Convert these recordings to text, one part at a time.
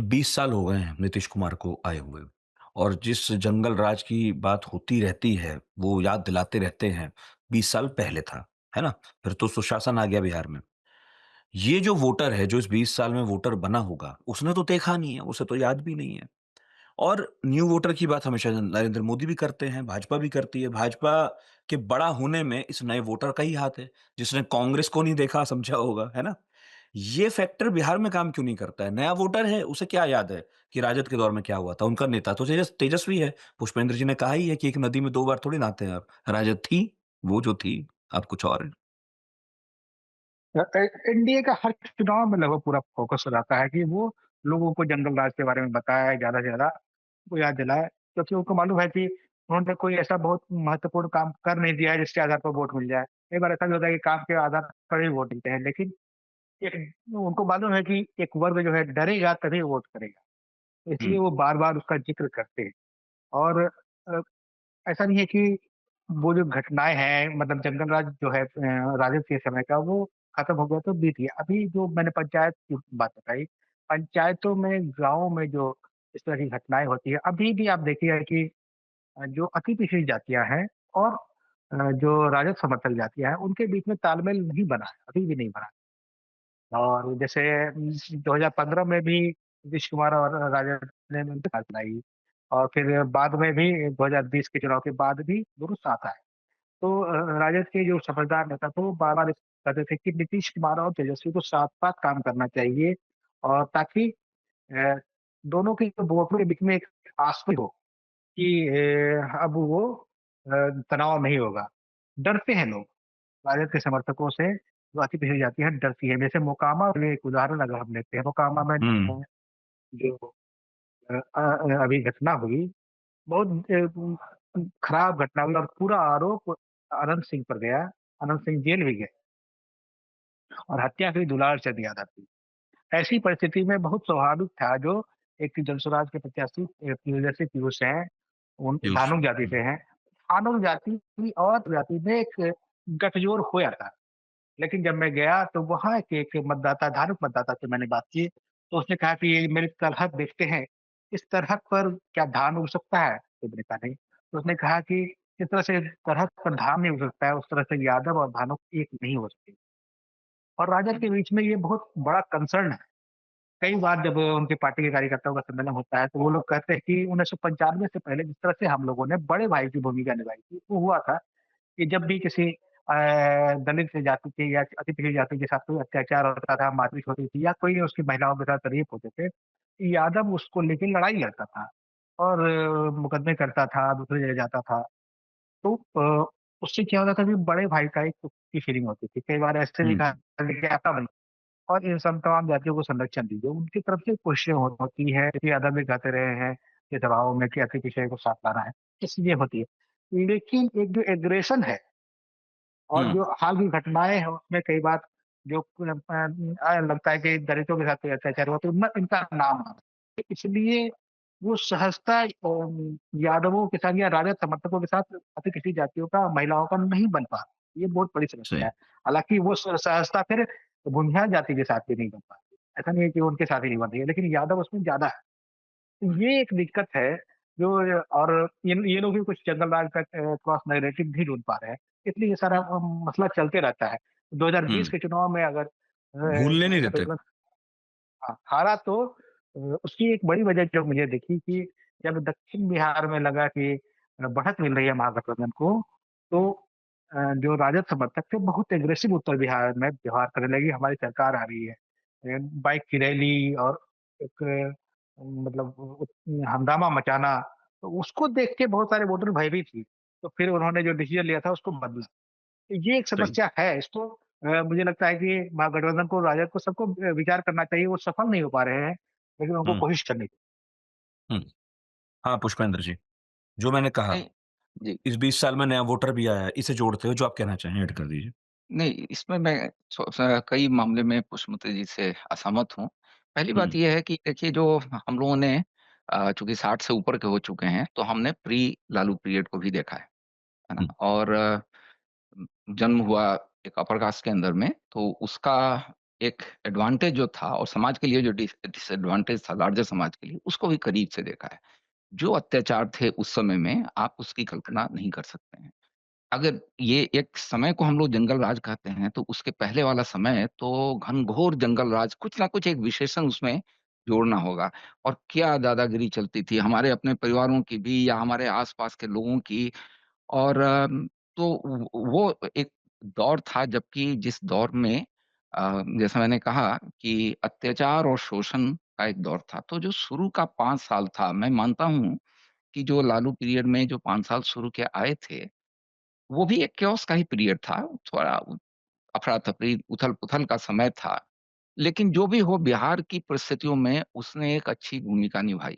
20 साल हो गए हैं नीतीश कुमार को आए हुए और जिस जंगल राज की बात होती रहती है, वो याद दिलाते रहते हैं, 20 साल पहले था, है ना? फिर तो सुशासन आ गया बिहार में। ये जो वोटर है, जो इस 20 साल में वोटर बना होगा, उसने तो देखा नहीं है, उसे तो याद भी नहीं है। और न्यू वोटर की बात हमेशा नरेंद्र मोदी भी करते हैं, भाजपा भी करती है। भाजपा के बड़ा होने में इस नए वोटर का ही हाथ है, जिसने कांग्रेस को नहीं देखा, समझा होगा, है ना? ये फैक्टर बिहार में काम क्यों नहीं करता है? नया वोटर है, उसे क्या याद है कि राजद के दौर में क्या हुआ था? उनका नेता तो तेजस्वी है। पुष्पेंद्र जी ने कहा ही है कि एक नदी में 2 बार थोड़ी नहाते हैं आप। राजद थी, वो जो थी, अब कुछ और है। एनडीए का हर चुनाव में लगभग पूरा फोकस हो जाता है कि वो लोगों को जंगल राज के बारे में बताए, ज़्यादा से ज़्यादा वो याद दिलाए, क्योंकि उनको मालूम है कि उन्होंने कोई ऐसा बहुत महत्वपूर्ण काम कर नहीं दिया है जिसके आधार पर वोट मिल जाए। कई बार ऐसा भी होता है कि काम के आधार पर ही वोट मिलते हैं, लेकिन एक उनको मालूम है कि एक वर्ग जो है डरेगा तभी वोट करेगा, इसलिए हुँ, वो बार-बार उसका ज़िक्र करते हैं। और ऐसा नहीं है कि वो जो घटनाएँ हैं, मतलब जंगल राज जो है राजद के समय का, वो खत्म हो गया तो बीत गया। अभी जो मैंने पंचायत की बात बताई, पंचायतों में, गाँव में जो इस तरह की घटनाएँ होती है, अभी भी आप देखिए कि जो अति पिछड़ी जातियाँ हैं और जो राजद समर्थक जातियाँ हैं, उनके बीच में तालमेल नहीं बना है, अभी भी नहीं बना। और जैसे 2015 में भी नीतीश कुमार और राजद ने मिलकर सरकार चलाई, और फिर बाद में भी 2020 के चुनाव के बाद भी दोनों साथ आए। तो राजद के जो समझदार नेता थे, वो बार-बार कहते थे कि नीतीश कुमार और तेजस्वी को साथ-साथ काम करना चाहिए, और ताकि अ, दोनों के वोटों के बीच में एक आस्था हो कि अब वो तनाव नहीं होगा। डरते हैं लोग, राजद के समर्थकों से जो अति पिछड़ी जाति है डरती है। जैसे मोकामा में एक उदाहरण अगर हम लेते हैं, मोकामा में हुँ, जो अभी घटना हुई, बहुत खराब घटना हुई, और पूरा आरोप अनंत सिंह पर गया। अनंत सिंह जेल भी गए और हत्या की दुलार चंद यादव की। ऐसी परिस्थिति में बहुत स्वाभाविक था, जो एक जनसुराज के प्रत्याशी जैसे पीयूष हैं, उन पीयूष। धानुक जाति से हुँ, हैं। धानुक जाति की और जाति में एक गठजोड़ होया था। लेकिन जब मैं गया तो वहाँ के एक मतदाता, धानुक मतदाता से मैंने बात की, तो उसने कहा कि ये मेरी तलहट देखते हैं, इस तलहट पर क्या धान उग सकता है? तो मैंने कहा नहीं। तो उसने कहा कि जिस तरह से तलहट पर धान नहीं उग सकता है, उस तरह से यादव और धानुक एक नहीं हो सकते। और राजद के बीच में ये बहुत बड़ा कंसर्न है। कई बार जब उनकी पार्टी के कार्यकर्ताओं का सम्मेलन होता है, तो वो लोग कहते हैं कि 1995 से पहले जिस तरह से हम लोगों ने बड़े भाई की भूमिका निभाई थी, वो हुआ था कि जब भी किसी दलित जाति के या अति पिछड़ी जाति के साथ कोई अत्याचार होता था, मारपीट होती थी, या कोई उसकी महिलाओं के साथ रेप होते थे, यादव उसको लेके लड़ाई लड़ता था और मुकदमे करता था, दूसरी जगह जाता था। तो उससे क्या होता था कि बड़े भाई का एक की फीलिंग होती थी। कई बार ऐसे भी हुँ, कहा कि ऐसा नहीं, और इन सब तमाम जातियों को संरक्षण दीजिए। उनकी तरफ से कोशिशें होती है, कि यादव भी कहते रहे हैं कि दबाव में कि अति पिछड़े को साथ लाना है, इसलिए होती है। लेकिन एक जो एग्रेशन है और हुँ, जो हाल की घटनाएँ हैं, उसमें कई बार जो लगता है कि दलितों के साथ कोई अत्याचार हुआ, तो उनमें इनका नाम आता है। इसलिए वो सहजता यादवों के साथ या राजद समर्थकों के साथ अति पिछड़ी जातियों का, महिलाओं का नहीं बन पा, ये बहुत बड़ी समस्या सही। है। हालाँकि वो सहजता फिर बुनियाद जाति के साथ भी नहीं बन पाती। ऐसा नहीं है कि उनके साथ ही नहीं बन रही है, लेकिन यादव उसमें ज़्यादा है। ये एक दिक्कत है, जो और ये लोग भी कुछ जंगल राज का क्रॉस नैरेटिव नहीं ढूँढ पा रहे हैं, इसलिए ये सारा मसला चलते रहता है। 2020 हुँ, के चुनाव में अगर भूलने नहीं देते। गठबंधन हारा, तो उसकी एक बड़ी वजह जो मुझे दिखी कि जब दक्षिण बिहार में लगा कि बढ़त मिल रही है महागठबंधन को, तो जो राजद समर्थक थे बहुत एग्रेसिव उत्तर बिहार में व्यवहार करने लगे, हमारी सरकार आ रही है। बाइक की रैली और एक मतलब हंगामा मचाना, तो उसको देख के बहुत सारे वोटर भयभीत हुए। तो फिर उन्होंने जो डिसीजन लिया था उसको बदला। तो ये एक सही। समस्या है, इसको मुझे लगता है कि महागठबंधन को, राजद को, सबको विचार करना चाहिए। वो सफल नहीं हो पा रहे हैं, लेकिन उनको हुँ, कोशिश करनी चाहिए। हुँ। हाँ, पुष्पेंद्र जी, जो मैंने कहा, नहीं, जी। इस 20 साल में नया वोटर भी आया है, इसे जोड़ते हुए जो आप कहना चाहें ऐड कर दीजिए। नहीं, इसमें मैं कई मामले में पुष्पमती जी से असहमत हूँ। पहली बात हुँ, ये है कि देखिए, जो हम लोगों ने चूँकि 60 से ऊपर के हो चुके हैं, तो हमने प्री लालू पीरियड को भी देखा है ना? हुँ, और जन्म हुआ एक अपर कास्ट के अंदर में, तो उसका एक एडवांटेज जो था और समाज के लिए जो डिसएडवांटेज था लार्जर समाज के लिए, उसको भी करीब से देखा है। जो अत्याचार थे उस समय में, आप उसकी कल्पना नहीं कर सकते हैं। अगर ये एक समय को हम लोग जंगल राज कहते हैं, तो उसके पहले वाला समय तो घनघोर जंगल राज, कुछ ना कुछ एक विशेषण उसमें जोड़ना होगा। और क्या दादागिरी चलती थी, हमारे अपने परिवारों की भी या हमारे आस-पास के लोगों की। और तो वो एक दौर था, जबकि जिस दौर में जैसा मैंने कहा कि अत्याचार और शोषण का एक दौर था। तो जो शुरू का 5 साल था, मैं मानता हूँ कि जो लालू पीरियड में जो 5 साल शुरू के आए थे, वो भी एक chaos का ही पीरियड था। थोड़ा अफरा-तफरी, उथल-पुथल का समय था। लेकिन जो भी हो, बिहार की परिस्थितियों में उसने एक अच्छी भूमिका निभाई।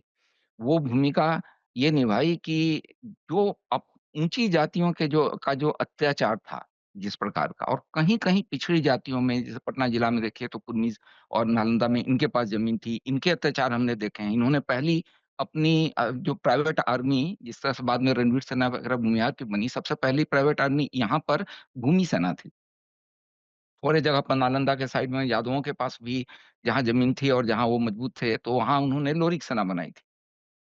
वो भूमिका ये निभाई कि जो ऊँची जातियों के जो अत्याचार था, जिस प्रकार का, और कहीं-कहीं पिछड़ी जातियों में, जैसे पटना जिला में देखिए तो कुन्नी और नालंदा में इनके पास ज़मीन थी, इनके अत्याचार हमने देखे हैं। इन्होंने पहली अपनी जो प्राइवेट आर्मी, जिस तरह से बाद में रणवीर सेना वगैरह भूमिहार की बनी, सबसे पहली प्राइवेट आर्मी यहाँ पर भूमि सेना थी। थोड़े जगह पर नालंदा के साइड में यादवों के पास भी जहाँ ज़मीन थी और जहाँ वो मजबूत थे, तो वहाँ उन्होंने लोरिक सेना बनाई थी।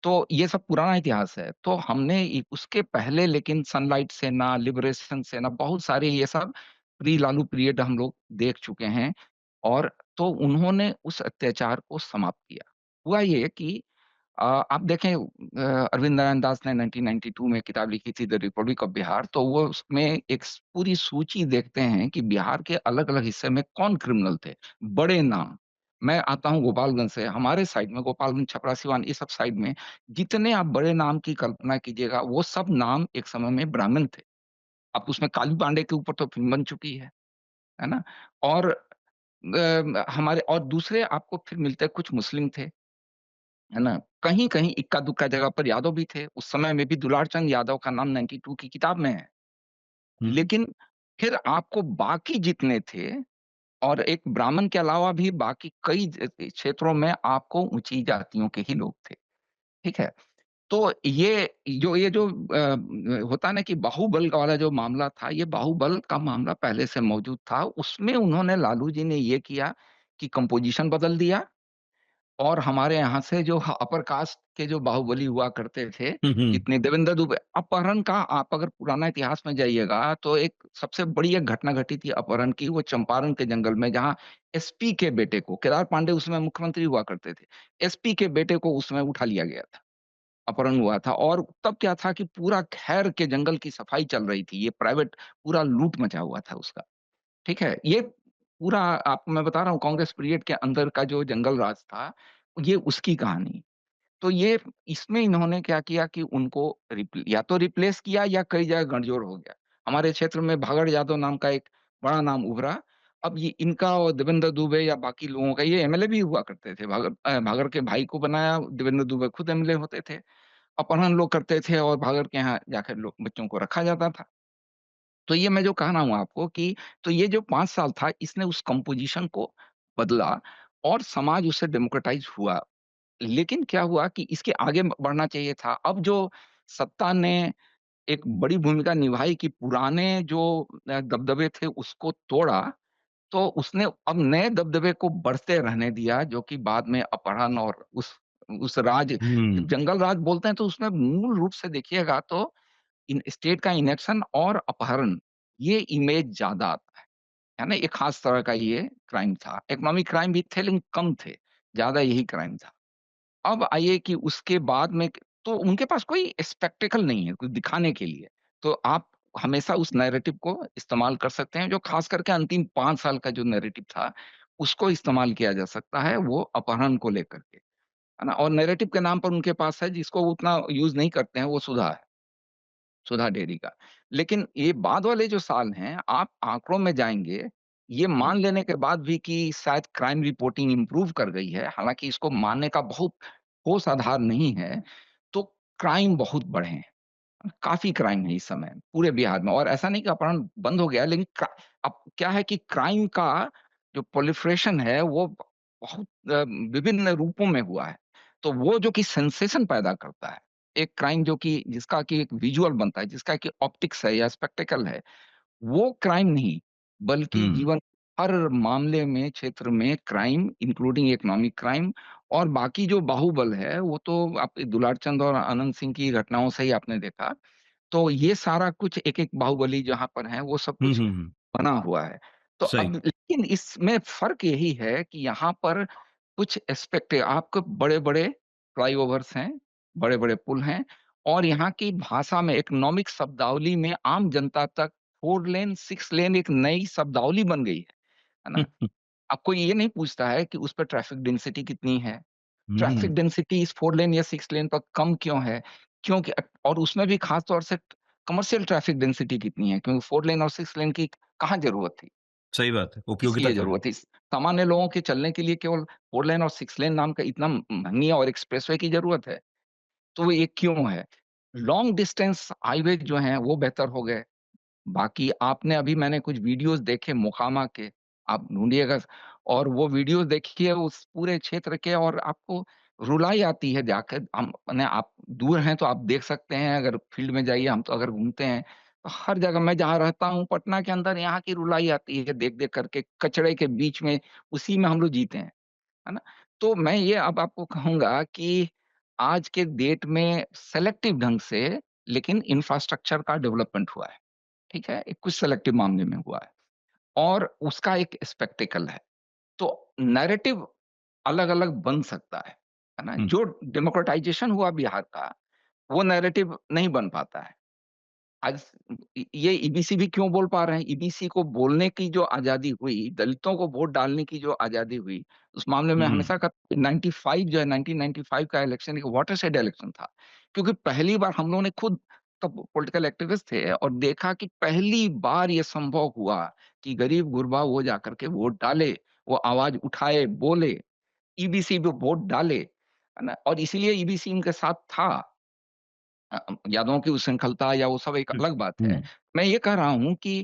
तो ये सब पुराना इतिहास है। तो हमने उसके पहले लेकिन सनलाइट सेना, लिबरेशन सेना, बहुत सारे ये सब प्री लालू पीरियड हम लोग देख चुके हैं। और तो उन्होंने उस अत्याचार को समाप्त किया। हुआ ये कि आप देखें, अरविंद नारायण दास ने 1992 में किताब लिखी थी द रिपब्लिक ऑफ बिहार, तो वो उसमें एक पूरी सूची देखते हैं कि बिहार के अलग-अलग हिस्से में कौन क्रिमिनल थे, बड़े नाम। मैं आता हूँ गोपालगंज से, हमारे साइड में गोपालगंज, छपरा सिवान, ये सब साइड में जितने आप बड़े नाम की कल्पना कीजिएगा, वो सब नाम एक समय में ब्राह्मण थे। अब उसमें कालू पांडे के ऊपर तो फ़िल्म बन चुकी है ना? और हमारे और दूसरे आपको फिर मिलते हैं, कुछ मुस्लिम थे, है ना? कहीं-कहीं इक्का-दुक्का जगह पर यादव भी थे। उस समय में भी दुलार चंद यादव का नाम 92 की किताब में है। हुँ, हुँ। लेकिन फिर आपको बाकी जितने थे, और एक ब्राह्मण के अलावा भी बाकी कई क्षेत्रों में आपको ऊँची जातियों के ही लोग थे। ठीक है? तो ये जो होता है ना कि बाहुबल का वाला जो मामला था, ये बाहुबल का मामला पहले से मौजूद था। उसमें उन्होंने, लालू जी ने ये किया कि कंपोज़िशन बदल दिया। और हमारे यहाँ से जो अपर कास्ट के जो बाहुबली हुआ करते थे, हुँ, हुँ। जितने देवेंद्र दुबे, अपहरण का आप अगर पुराना इतिहास में जाइएगा, तो एक सबसे बड़ी एक घटना घटी थी अपहरण की, वो चंपारण के जंगल में, जहाँ एसपी के बेटे को, केदार पांडे उसमें मुख्यमंत्री हुआ करते थे, एसपी के बेटे को उसमें उठा लिया गया था, अपहरण हुआ था। और तब क्या था कि पूरा खैर के जंगल की सफाई चल रही थी, ये प्राइवेट पूरा लूट मचा हुआ था उसका। ठीक है? ये पूरा आपको मैं बता रहा हूँ, कांग्रेस पीरियड के अंदर का जो जंगल राज था, ये उसकी कहानी। तो ये इसमें इन्होंने क्या किया कि उनको या तो रिप्लेस किया या कई जगह गठजोड़ हो गया। हमारे क्षेत्र में भागड़ यादव नाम का एक बड़ा नाम उभरा। अब ये इनका और देवेंद्र दुबे या बाकी लोगों का, ये एमएलए भी हुआ करते थे। भागड़ के भाई को बनाया, देवेंद्र दुबे खुद एमएलए होते थे। अपहरण लोग करते थे और भागड़ के यहाँ जाकर लोग बच्चों को रखा जाता था। तो ये मैं जो कह रहा हूँ आपको कि तो ये जो 5 साल था, इसने उस कंपोज़िशन को बदला और समाज उससे डेमोक्रेटाइज़ हुआ। लेकिन क्या हुआ कि इसके आगे बढ़ना चाहिए था। अब जो सत्ता ने एक बड़ी भूमिका निभाई कि पुराने जो दबदबे थे उसको तोड़ा, तो उसने अब नए दबदबे को बढ़ते रहने दिया, जो कि बाद में अपहरण और उस राज, जब हुँ। जंगल राज बोलते हैं तो उसमें मूल रूप से देखिएगा तो इन स्टेट का इनेक्शन और अपहरण, ये इमेज ज़्यादा आता है ना? एक खास तरह का ये क्राइम था। इकोनॉमिक क्राइम भी थे लेकिन कम थे, ज़्यादा यही क्राइम था। अब आइए कि उसके बाद में तो उनके पास कोई स्पेक्टेकल नहीं है, कुछ दिखाने के लिए। तो आप हमेशा उस नैरेटिव को इस्तेमाल कर सकते हैं, जो ख़ास करके अंतिम 5 साल का जो नैरेटिव था, उसको इस्तेमाल किया जा सकता है, वो अपहरण को लेकर के, है ना? और नैरेटिव के नाम पर उनके पास है, जिसको वो उतना यूज़ नहीं करते हैं, वो सुधा है, सुधा डेयरी का। लेकिन ये बाद वाले जो साल हैं, आप आंकड़ों में जाएँगे, ये मान लेने के बाद भी कि शायद क्राइम रिपोर्टिंग इम्प्रूव कर गई है, हालाँकि इसको मानने का बहुत ठोस आधार नहीं है, तो क्राइम बहुत बढ़े हैं। काफ़ी क्राइम है इस समय पूरे बिहार में, और ऐसा नहीं कि अपहरण बंद हो गया है, लेकिन अब क्या है कि क्राइम का जो प्रोलिफरेशन है वो बहुत विभिन्न रूपों में हुआ है। तो वो जो कि सेंसेशन पैदा करता है, एक क्राइम जो कि जिसका कि एक विज़ुअल बनता है, जिसका कि ऑप्टिक्स है या स्पेक्टेकल है, वो क्राइम नहीं, बल्कि हुँ। जीवन हर मामले में, क्षेत्र में क्राइम इंक्लूडिंग इकोनॉमिक क्राइम और बाकी जो बाहुबल है, वो तो आप दुलार चंद और अनंत सिंह की घटनाओं से ही आपने देखा। तो ये सारा कुछ एक-एक बाहुबली जहाँ पर है, वो सब हुँ, कुछ हुँ, हुँ। बना हुआ है। तो सही। अब लेकिन इसमें फ़र्क यही है कि यहाँ पर कुछ एस्पेक्ट है, आपको बड़े-बड़े फ्लाईओवर्स हैं, बड़े-बड़े पुल हैं और यहाँ की भाषा में इकोनॉमिक शब्दावली में आम जनता तक 4 लेन, 6 लेन एक नई शब्दावली बन गई है ना? अब कोई ये नहीं पूछता है कि उस पे ट्रैफिक डेंसिटी कितनी है? हुँ, ट्रैफिक डेंसिटी इस 4 लेन या 6 लेन पर कम क्यों है? क्योंकि और उसमें भी खास तौर से कमर्शियल ट्रैफिक डेंसिटी कितनी है? क्योंकि 4 लेन और 6 लेन की कहाँ ज़रूरत थी? सही बात है, किस उपयोगिता लिए क्या है? ज़रूरत थी? सामान्य लोगों के चलने के लिए केवल 4 लेन और 6 लेन नाम का इतना महँगी और एक्सप्रेसवे की ज़रूरत है? तो ये क्यों है? लॉन्ग डिस्टेंस हाईवे जो हैं वो बेहतर हो गए। बाकी आपने अभी मैंने कुछ वीडियोज़ देखे मोकामा के, आप ढूँढिएगा और वो वीडियोज़ देखिए उस पूरे क्षेत्र के और आपको रुलाई आती है जाकर हम माने आप दूर हैं तो आप देख सकते हैं, अगर फील्ड में जाइए हम तो अगर घूमते हैं, तो हर जगह मैं जहाँ रहता हूँ पटना के अंदर यहाँ की रुलाई आती है देख-देख कर के, कचड़े के बीच में, उसी में हम लोग जीते हैं, है ना? तो मैं ये अब आपको कहूँगा कि आज के डेट में सेलेक्टिव ढंग से लेकिन इंफ्रास्ट्रक्चर का डेवलपमेंट हुआ है। ठीक है? एक कुछ सेलेक्टिव मामले में हुआ है और उसका एक स्पेक्टिकल है। तो नैरेटिव अलग-अलग बन सकता है ना? हुँ, जो डेमोक्रेटाइज़ेशन हुआ बिहार का, वो नैरेटिव नहीं बन पाता है। आज ये ईबीसी भी क्यों बोल पा रहे हैं? ईबीसी को बोलने की जो आज़ादी हुई, दलितों को वोट डालने की जो आज़ादी हुई, उस मामले में हुँ, हमेशा का 95 जो है 1995 का इलेक्शन एक वाटरशेड इलेक्शन था। क्योंकि पहली बार हम लोगों ने खुद तब पॉलिटिकल एक्टिविस्ट थे और देखा कि पहली बार ये संभव हुआ कि गरीब-गुरबा वो जाकर के वोट डाले, वो आवाज़ उठाए, बोले, ईबीसी पे वोट डाले, है ना? और इसीलिए ईबीसी उनके साथ था। यादों की उच्छृंखलता या वो सब एक हुँ, अलग बात है। हुँ, मैं ये कह रहा हूँ कि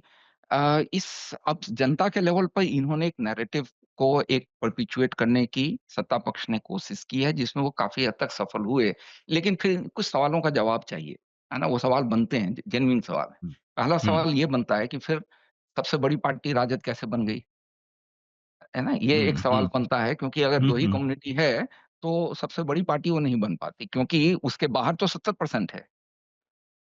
इस अब जनता के लेवल पर इन्होंने एक नैरेटिव को एक परपेचुएट करने की सत्ता पक्ष ने कोशिश की है, जिसमें वो काफ़ी हद तक सफल हुए। लेकिन फिर कुछ सवालों का जवाब चाहिए, है ना? वो सवाल बनते हैं, जेनुइन सवाल है। हुँ, पहला हुँ, सवाल ये बनता है कि फिर सबसे बड़ी पार्टी राजद कैसे बन गई? है ना? ये एक हुँ, सवाल हुँ, बनता है क्योंकि अगर हुँ, 2 ही हुँ, कम्युनिटी है, तो सबसे बड़ी पार्टी वो नहीं बन पाती क्योंकि उसके बाहर तो 70% है।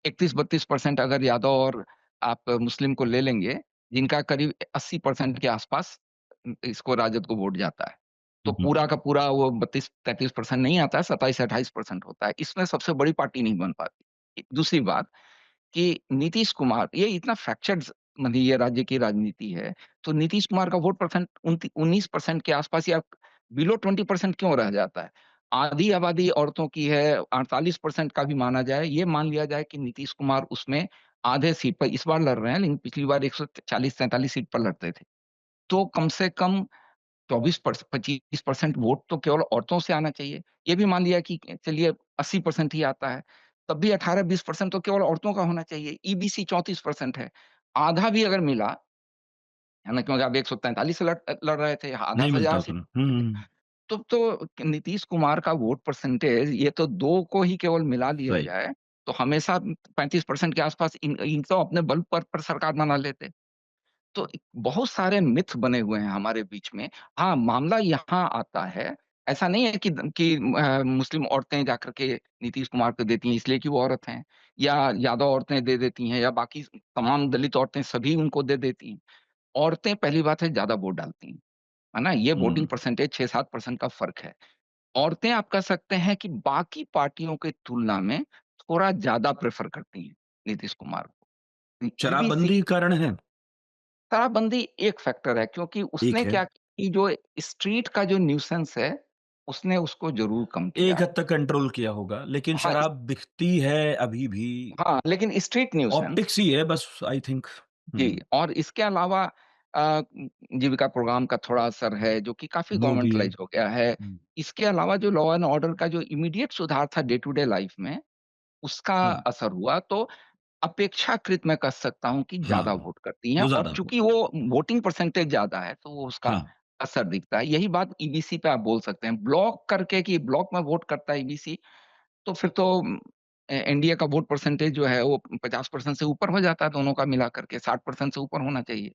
31-32% अगर यादव और आप मुस्लिम को ले लेंगे, जिनका करीब 80% के आसपास इसको राजद को वोट जाता है। तो हुँ, हुँ, पूरा का पूरा वो 32-33% नहीं आता है, 27-28% होता है। इसमें सबसे बड़ी पार्टी नहीं बन पाती। दूसरी बात कि नीतीश कुमार ये इतना फ्रैक्चर्ड मतलब ये राज्य की राजनीति है, तो नीतीश कुमार का वोट परसेंट 19% के आसपास या बिलो 20% क्यों रह जाता है? आधी आबादी औरतों की है, 48% का भी माना जाए, ये मान लिया जाए कि नीतीश कुमार उसमें आधे सीट पर इस बार लड़ रहे हैं, लेकिन पिछली बार 140-43 सीट पर लड़ते थे। तो कम से कम 25% वोट तो केवल औरतों से आना चाहिए। ये भी मान लिया कि चलिए 80% ही आता है, तब भी 18-20% तो केवल औरतों का होना चाहिए। ईबीसी 34% है। आधा भी अगर मिला, है ना? क्योंकि आप 143 से लड़ रहे थे, आधा नहीं तो मिलता 1000 सीट उतना। हुँ, थे। हुँ, तो नीतीश कुमार का वोट परसेंटेज ये तो 2 को ही केवल मिला लिया सही। जाए, तो हमेशा 35% के आसपास इन तो अपने बल पर सरकार बना लेते। तो बहुत सारे मिथ बने हुए हैं हमारे बीच में। हाँ, मामला यहाँ आता है, ऐसा नहीं है कि मुस्लिम औरतें जाकर के नीतीश कुमार को देती हैं इसलिए कि वो औरत हैं या यादव औरतें दे देती हैं या बाकी तमाम दलित औरतें सभी उनको दे देती हैं। औरतें पहली बात है ज़्यादा वोट डालती हैं, है ना? ये वोटिंग हुँ, परसेंटेज 6-7% का फ़र्क है। औरतें आप कह सकते हैं कि बाकी पार्टियों की तुलना में थोड़ा ज़्यादा प्रेफ़र करती हैं नीतीश कुमार को। ईबीसी शराबबंदी कारण है? शराबबंदी एक फैक्टर है क्योंकि एक उसने है। क्या कि जो स्ट्रीट का जो न्यूसेंस है, उसने उसको ज़रूर कम किया एक है। हद तक कंट्रोल किया होगा, लेकिन हाँ, शराब बिकती है अभी भी। हाँ, लेकिन स्ट्रीट न्यूसेंस ऑप्टिक्स ही है बस आई थिंक। जी, हुँ, और इसके अलावा जीविका प्रोग्राम का थोड़ा असर है जो कि काफ़ी वो भी है। गवर्नमेंटलाइज़ हो गया है। हुँ, इसके अलावा जो लॉ एंड ऑर्डर का जो इमीडिएट सुधार था डे टू डे लाइफ़ में, उसका हाँ, असर हुआ। तो अपेक्षाकृत मैं कह सकता हूँ कि ज़्यादा हाँ, वोट करती हैं वो और ज़्यादा चूँकि होता है। वो वोटिंग परसेंटेज ज़्यादा है, तो वो उसका हाँ, असर दिखता है। यही बात ईबीसी पे आप बोल सकते हैं। ब्लॉक करके कि ब्लॉक में वोट करता है ईबीसी, तो फिर तो एनडीए का वोट परसेंटेज जो है वो 50% से ऊपर हो जाता है दोनों का मिला करके, 60% से ऊपर होना चाहिए।